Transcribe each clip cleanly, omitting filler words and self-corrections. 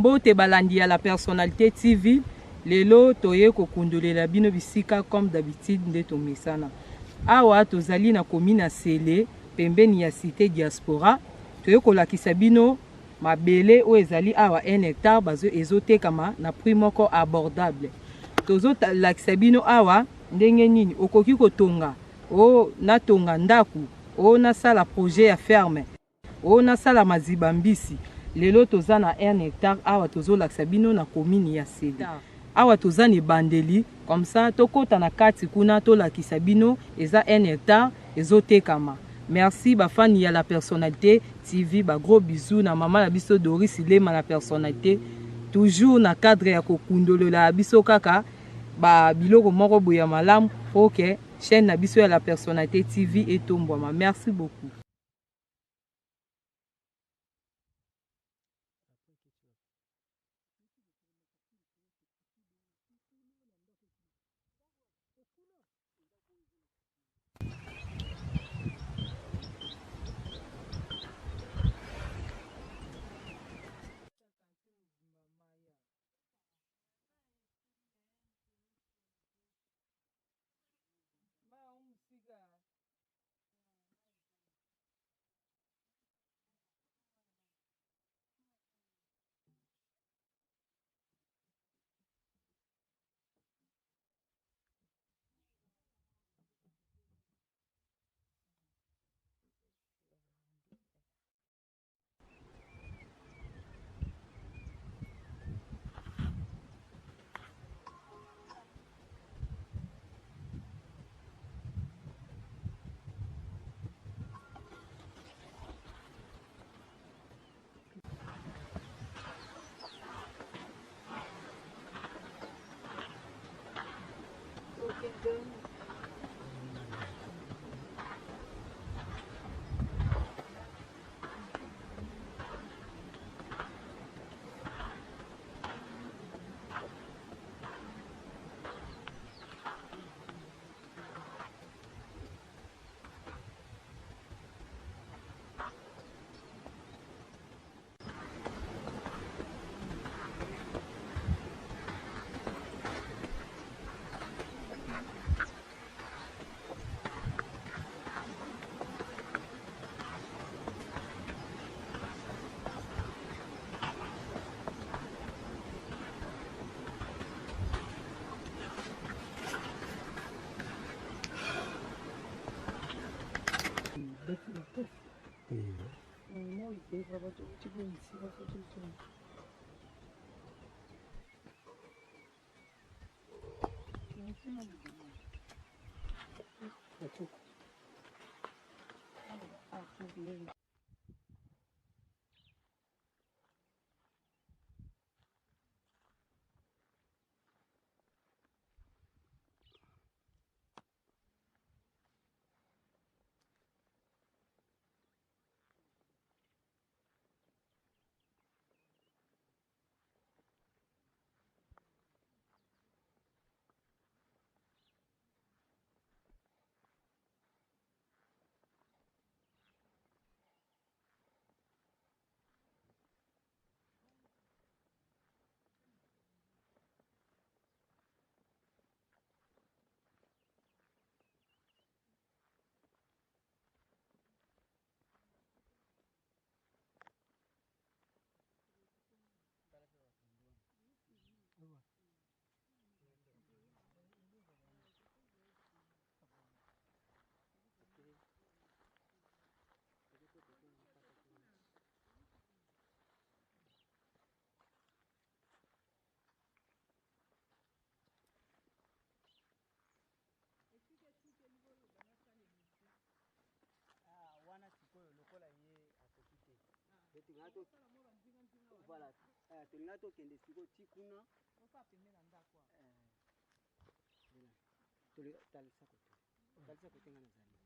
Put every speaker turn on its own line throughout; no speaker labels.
Mbote balandi ya la personnalité TV. Lelo toye kokundolela bino bisika comme d'habitude nde tomesana. Awa tozali na commune Sele pembeni ya cité diaspora. Toye kolakisa bino mabele o ezali awa 1 hectare bazo ezotekama na prix moko abordable. Tozo lakisa bino awa ndenge nini okoki kotonga o natonga ndaku o nasala projet ya ferme o nasala maziba mbisi. Lelo toza na 1 hectare awa tozo lakisa bino na commune ya Sele. Awa toza ni bandeli comme ça tokota na kati kuna to lakisa bino eza 1 hectare ezotekama. Merci bafani ya la personnalité TV, ba gros bisous na maman la biso Doris Lema la personnalité toujours na cadre ya kokundolo la biso kaka ba biloko moko boya malamu OK chaîne na biso ya la personnalité TV etombwama. Merci beaucoup.
Voilà. Tulina tokende siko tikuna ofa pembeni na ndako talisa kotenga na zali.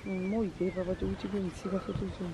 Moi, il était pas tout petit peu ici, va faire tout ça.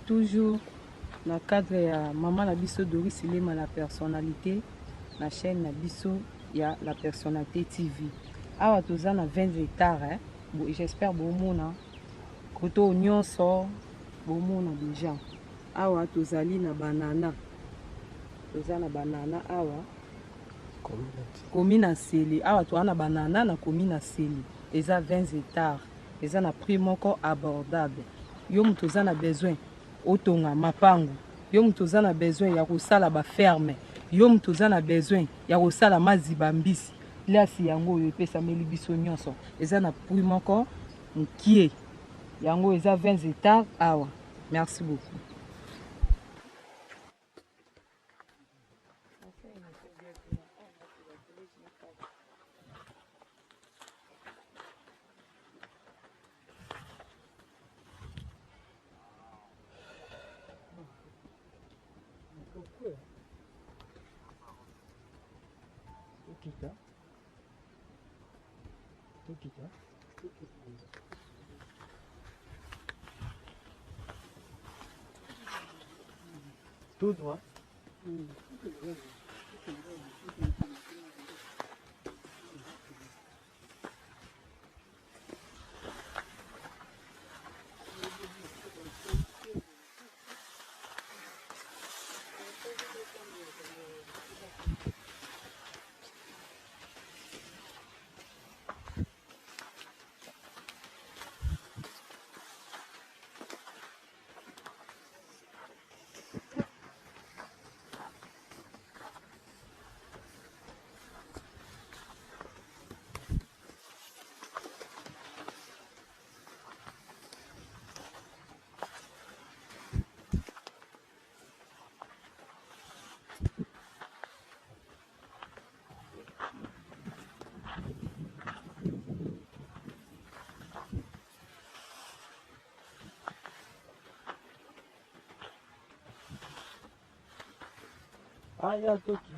Toujours dans le cadre de maman na biso Doris Ilema la personnalité, la chaîne na biso ya la personnalité TV. awa toza na 20 hectares j'espère bomona koto nyonso bomona déjà awa tozali na banana toza na banana awa komi na seli awa toza na banana na komi na seli eza 20 hectares eza na prix moko abordable yo moto oza na besoin otonga mapangu yo moto oza na besoin ya kosala baferme yo moto oza na besoin ya kosala maziba mbisi lasi yango oyo epesameli biso nyonso eza na prix moko mokie yango eza 20 hectares awa. Merci beaucoup.
Tout droit. Ah, ya toki.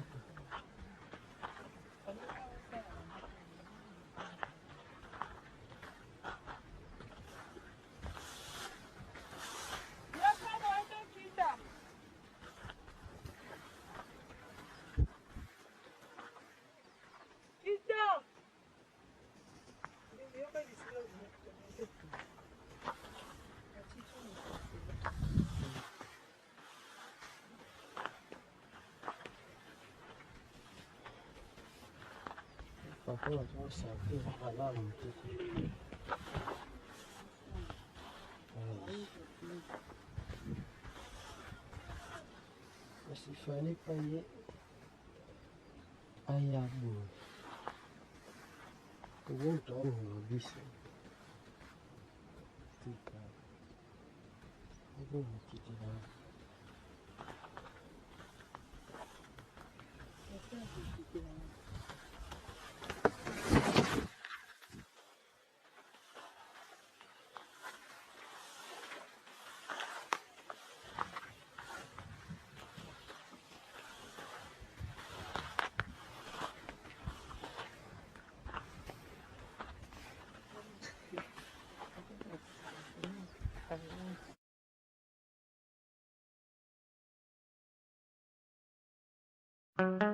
Il fallait payer à Yabou. Comment on a vu ça?
Thank you.